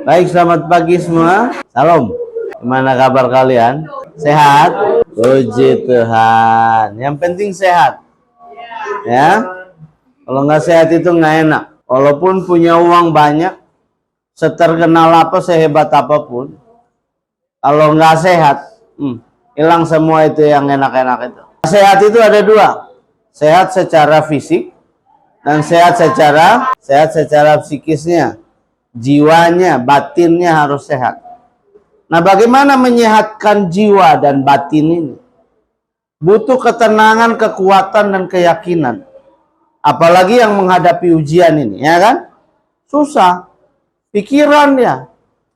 Baik, selamat pagi semua. Salam. Gimana kabar kalian? Sehat? Puji Tuhan. Yang penting sehat. Ya. Kalau nggak sehat itu nggak enak. Walaupun punya uang banyak, seterkenal apa, sehebat apapun, kalau nggak sehat, hilang semua itu yang enak-enak itu. Sehat itu ada dua. Sehat secara fisik dan sehat secara psikisnya. Jiwanya, batinnya harus sehat. Nah, bagaimana menyehatkan jiwa dan batin ini? Butuh ketenangan, kekuatan, dan keyakinan. Apalagi yang menghadapi ujian ini, ya kan? Susah. Pikiran ya.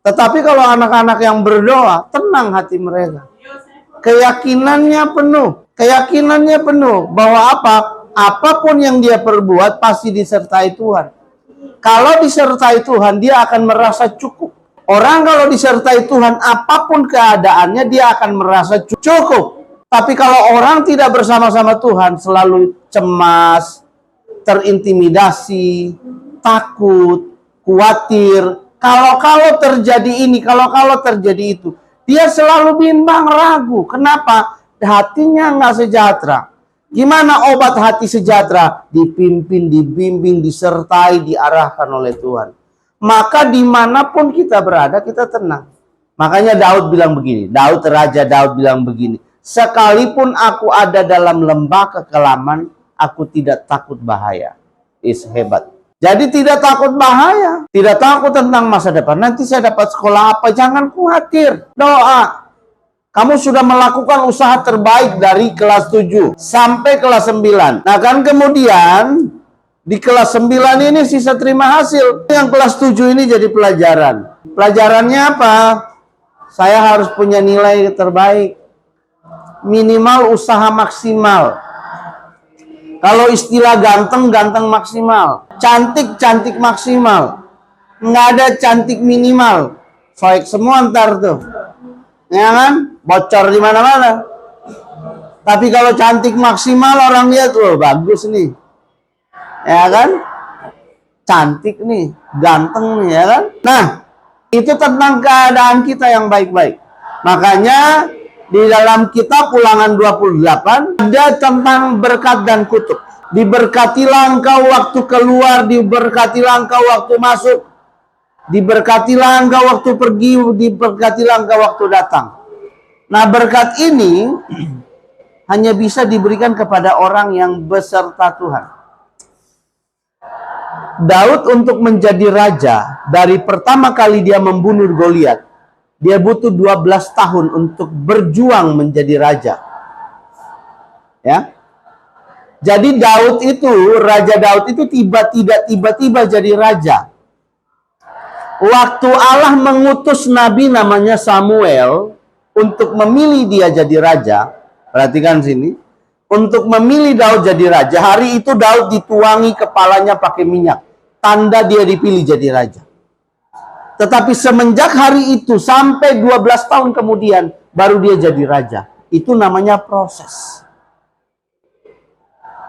Tetapi kalau anak-anak yang berdoa, tenang hati mereka. Keyakinannya penuh bahwa apapun yang dia perbuat pasti disertai Tuhan. Kalau disertai Tuhan, dia akan merasa cukup. Orang kalau disertai Tuhan, apapun keadaannya, dia akan merasa cukup. Tapi kalau orang tidak bersama-sama Tuhan, selalu cemas, terintimidasi, takut, khawatir. Kalau terjadi ini, kalau terjadi itu, dia selalu bimbang, ragu. Kenapa? Hatinya nggak sejahtera. Gimana obat hati sejahtera? Dipimpin, dibimbing, disertai, diarahkan oleh Tuhan. Maka dimanapun kita berada, kita tenang. Makanya Daud bilang begini, Raja Daud bilang begini, sekalipun aku ada dalam lembah kekelaman, aku tidak takut bahaya. Hebat. Jadi tidak takut bahaya, tidak takut tentang masa depan. Nanti saya dapat sekolah apa? Jangan khawatir. Doa. Kamu sudah melakukan usaha terbaik dari kelas 7 sampai kelas 9. Nah kan kemudian di kelas 9 ini sisa terima hasil. Yang kelas 7 ini jadi pelajaran. Pelajarannya apa? Saya harus punya nilai terbaik. Minimal usaha maksimal. Kalau istilah ganteng, ganteng maksimal. Cantik, cantik maksimal. Nggak ada cantik minimal. Soek semua ntar tuh. Ya kan? Bocor di mana-mana. Tapi kalau cantik maksimal, orang lihat, loh bagus nih. Ya kan? Cantik nih, ganteng nih, ya kan? Nah, itu tentang keadaan kita yang baik-baik. Makanya di dalam kitab Ulangan 28 ada tentang berkat dan kutuk. Diberkatilah engkau waktu keluar, diberkatilah engkau waktu masuk, diberkatilah engkau waktu pergi, diberkatilah engkau waktu datang. Nah, berkat ini hanya bisa diberikan kepada orang yang beserta Tuhan. Daud untuk menjadi raja, dari pertama kali dia membunuh Goliat, dia butuh 12 tahun untuk berjuang menjadi raja. Ya. Jadi Raja Daud itu tiba-tiba jadi raja. Waktu Allah mengutus nabi namanya Samuel untuk memilih dia jadi raja, perhatikan sini, untuk memilih Daud jadi raja, hari itu Daud dituangi kepalanya pakai minyak, tanda dia dipilih jadi raja. Tetapi semenjak hari itu sampai 12 tahun kemudian baru dia jadi raja. Itu namanya proses.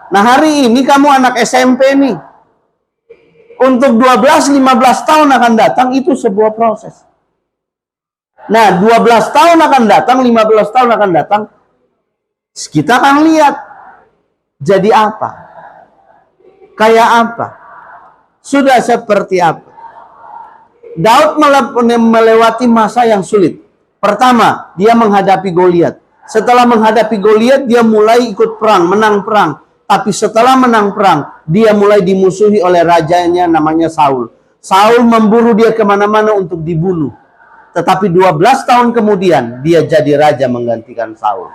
Nah, hari ini kamu anak SMP nih. Untuk 12-15 tahun akan datang, itu sebuah proses. Nah, 12 tahun akan datang, 15 tahun akan datang, kita akan lihat jadi apa, kayak apa, sudah seperti apa. Daud melewati masa yang sulit. Pertama, dia menghadapi Goliat. Setelah menghadapi Goliat, dia mulai ikut perang, menang perang. Tapi setelah menang perang, dia mulai dimusuhi oleh rajanya namanya Saul. Saul memburu dia kemana-mana untuk dibunuh. Tetapi 12 tahun kemudian, dia jadi raja menggantikan Saul.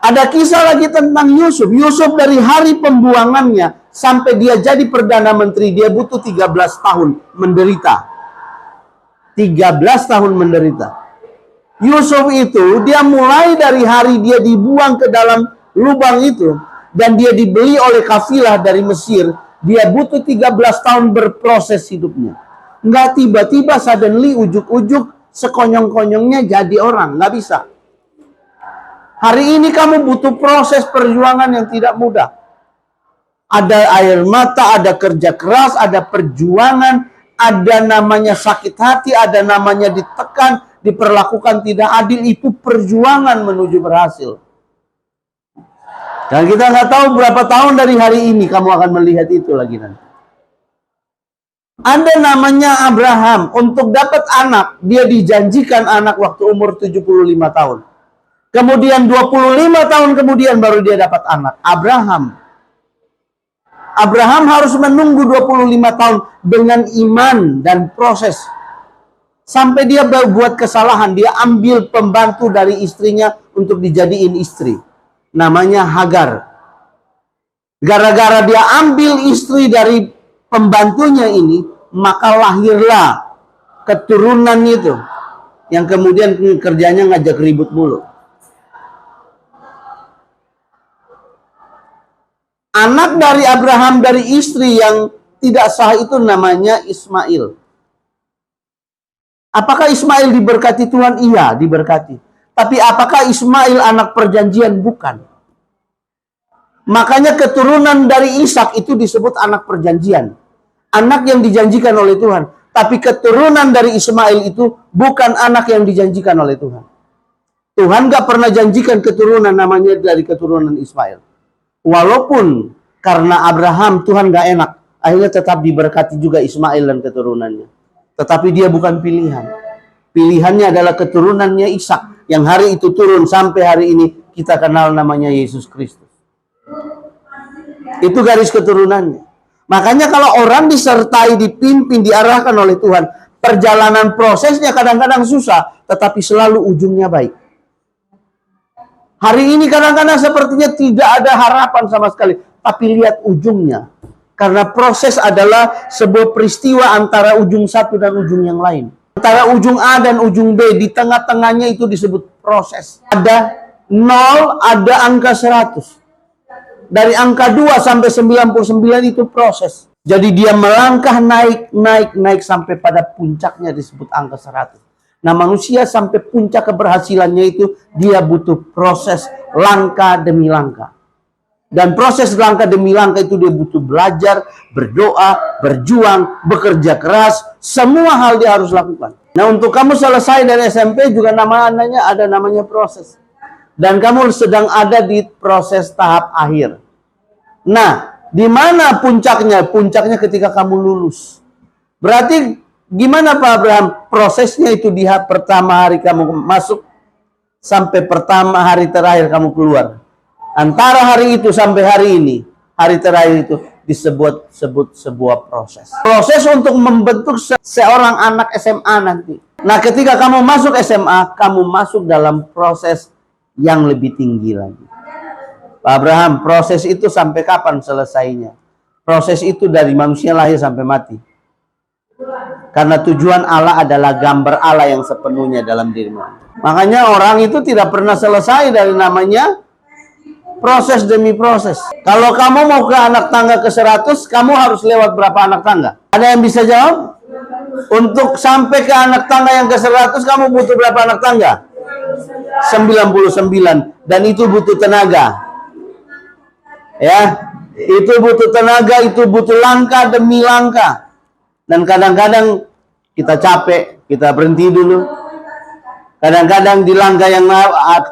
Ada kisah lagi tentang Yusuf. Yusuf dari hari pembuangannya sampai dia jadi Perdana Menteri, dia butuh 13 tahun menderita. 13 tahun menderita. Yusuf itu, dia mulai dari hari dia dibuang ke dalam lubang itu, dan dia dibeli oleh kafilah dari Mesir, dia butuh 13 tahun berproses hidupnya. Nggak tiba-tiba suddenly ujuk-ujuk sekonyong-konyongnya jadi orang, nggak bisa. Hari ini kamu butuh proses perjuangan yang tidak mudah. Ada air mata, ada kerja keras, ada perjuangan, ada namanya sakit hati, ada namanya ditekan, diperlakukan tidak adil. Itu perjuangan menuju berhasil. Dan kita nggak tahu berapa tahun dari hari ini kamu akan melihat itu lagi nanti. Ada namanya Abraham. Untuk dapat anak, dia dijanjikan anak waktu umur 75 tahun. Kemudian 25 tahun kemudian baru dia dapat anak. Abraham harus menunggu 25 tahun dengan iman dan proses. Sampai dia berbuat kesalahan. Dia ambil pembantu dari istrinya untuk dijadiin istri. Namanya Hagar. Gara-gara dia ambil istri dari pembantunya ini, maka lahirlah keturunan itu. Yang kemudian kerjanya ngajak ribut mulu. Anak dari Abraham dari istri yang tidak sah itu namanya Ismail. Apakah Ismail diberkati Tuhan? Iya, diberkati. Tapi apakah Ismail anak perjanjian? Bukan. Makanya keturunan dari Ishak itu disebut anak perjanjian. Anak yang dijanjikan oleh Tuhan. Tapi keturunan dari Ismail itu bukan anak yang dijanjikan oleh Tuhan. Tuhan gak pernah janjikan keturunan namanya dari keturunan Ismail. Walaupun karena Abraham Tuhan gak enak, akhirnya tetap diberkati juga Ismail dan keturunannya. Tetapi dia bukan pilihan. Pilihannya adalah keturunannya Ishak, yang hari itu turun sampai hari ini kita kenal namanya Yesus Kristus. Itu garis keturunannya. Makanya kalau orang disertai, dipimpin, diarahkan oleh Tuhan, perjalanan prosesnya kadang-kadang susah, tetapi selalu ujungnya baik. Hari ini kadang-kadang sepertinya tidak ada harapan sama sekali. Tapi lihat ujungnya. Karena proses adalah sebuah peristiwa antara ujung satu dan ujung yang lain. Antara ujung A dan ujung B. Di tengah-tengahnya itu disebut proses. Ada 0, ada angka 100. Dari angka 2 sampai 99 itu proses. Jadi dia melangkah naik sampai pada puncaknya disebut angka 100. Nah, manusia sampai puncak keberhasilannya itu dia butuh proses langkah demi langkah. Dan proses langkah demi langkah itu dia butuh belajar, berdoa, berjuang, bekerja keras. Semua hal dia harus lakukan. Nah, untuk kamu selesai dari SMP juga ada namanya proses. Dan kamu sedang ada di proses tahap akhir. Nah, di mana puncaknya? Puncaknya ketika kamu lulus. Berarti gimana Pak Abraham? Prosesnya itu di pertama hari kamu masuk sampai pertama hari terakhir kamu keluar. Antara hari itu sampai hari ini, hari terakhir itu disebut sebuah proses. Proses untuk membentuk seorang anak SMA nanti. Nah, ketika kamu masuk SMA, kamu masuk dalam proses yang lebih tinggi lagi. Pak Abraham, proses itu sampai kapan selesainya? Proses itu dari manusia lahir sampai mati. Karena tujuan Allah adalah gambar Allah yang sepenuhnya dalam dirimu. Makanya orang itu tidak pernah selesai dari namanya proses demi proses. Kalau kamu mau ke anak tangga ke 100, kamu harus lewat berapa anak tangga? Ada yang bisa jawab? Untuk sampai ke anak tangga yang ke 100, kamu butuh berapa anak tangga? 99. Dan itu butuh tenaga. Ya, itu butuh tenaga, itu butuh langkah demi langkah. Dan kadang-kadang kita capek, kita berhenti dulu. Kadang-kadang di langkah yang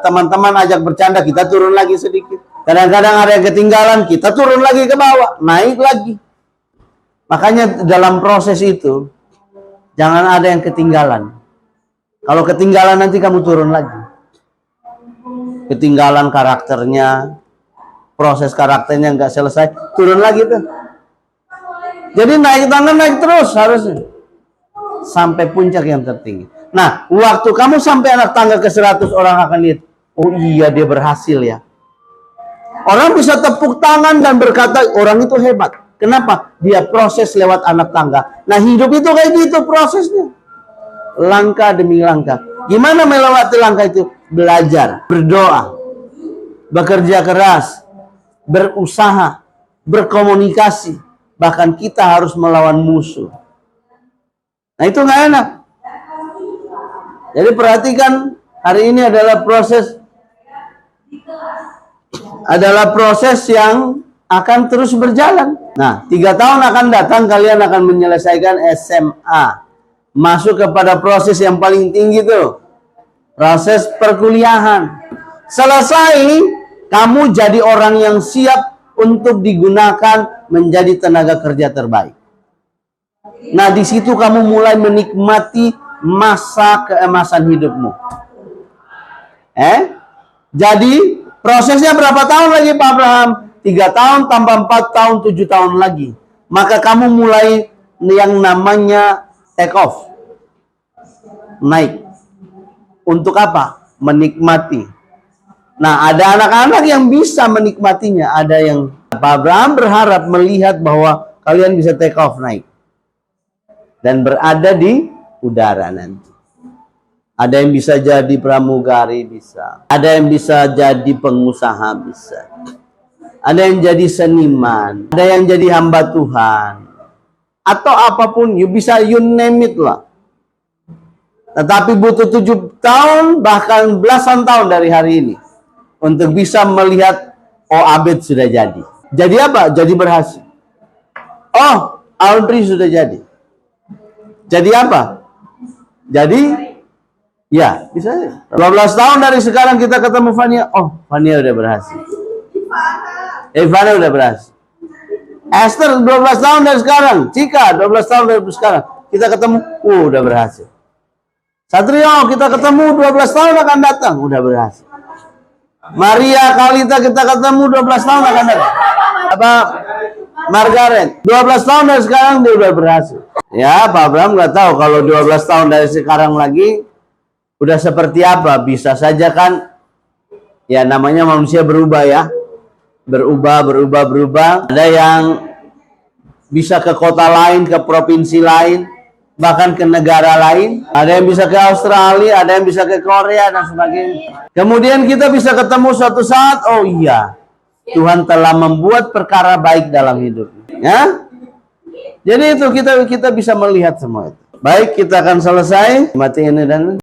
teman-teman ajak bercanda, kita turun lagi sedikit. Kadang-kadang ada yang ketinggalan, kita turun lagi ke bawah, naik lagi. Makanya dalam proses itu, jangan ada yang ketinggalan. Kalau ketinggalan nanti kamu turun lagi. Ketinggalan karakternya, proses karakternya nggak selesai, turun lagi tuh. Jadi naik tangga, naik terus harusnya. Sampai puncak yang tertinggi. Nah, waktu kamu sampai anak tangga ke 100, orang akan lihat, oh iya dia berhasil ya. Orang bisa tepuk tangan dan berkata, orang itu hebat. Kenapa? Dia proses lewat anak tangga. Nah, hidup itu kayak gitu prosesnya. Langkah demi langkah. Gimana melewati langkah itu? Belajar, berdoa, bekerja keras, berusaha, berkomunikasi. Bahkan kita harus melawan musuh. Nah, itu nggak enak. Jadi perhatikan, hari ini adalah proses yang akan terus berjalan. Nah, 3 tahun akan datang kalian akan menyelesaikan SMA. Masuk kepada proses yang paling tinggi tuh. Proses perkuliahan. Selesai, kamu jadi orang yang siap untuk digunakan menjadi tenaga kerja terbaik. Nah, di situ kamu mulai menikmati masa keemasan hidupmu. Jadi, prosesnya berapa tahun lagi Pak Abraham? 3 tahun tambah 4 tahun, 7 tahun lagi. Maka kamu mulai yang namanya take off. Naik. Untuk apa? Menikmati. Nah, ada anak-anak yang bisa menikmatinya. Ada yang Pak Abraham berharap melihat bahwa kalian bisa take off, naik. Dan berada di udara nanti. Ada yang bisa jadi pramugari, bisa. Ada yang bisa jadi pengusaha, bisa. Ada yang jadi seniman. Ada yang jadi hamba Tuhan. Atau apapun, you bisa, you name it lah. Tetapi butuh 7 tahun, bahkan belasan tahun dari hari ini. Untuk bisa melihat, oh Abed sudah jadi. Jadi apa? Jadi berhasil. Oh, Audrey sudah jadi. Jadi apa? Jadi, ya, bisa. 12 tahun dari sekarang kita ketemu Fania. Oh, Fania udah berhasil. Ivana udah berhasil. Esther 12 tahun dari sekarang. Cika 12 tahun dari sekarang. Kita ketemu, udah berhasil. Satrio, kita ketemu 12 tahun akan datang. Udah berhasil. Maria, Kalita, kita ketemu 12 tahun akan datang. Apa? Margaret, 12 tahun dari sekarang dia udah berhasil. Ya, Pak Abraham nggak tahu kalau 12 tahun dari sekarang lagi udah seperti apa. Bisa saja kan, ya namanya manusia berubah ya. Berubah. Ada yang bisa ke kota lain, ke provinsi lain, bahkan ke negara lain. Ada yang bisa ke Australia, ada yang bisa ke Korea dan sebagainya. Kemudian kita bisa ketemu suatu saat, oh iya, Tuhan telah membuat perkara baik dalam hidup. Ya? Jadi itu kita bisa melihat semua itu. Baik, kita akan selesai. Mati ini dan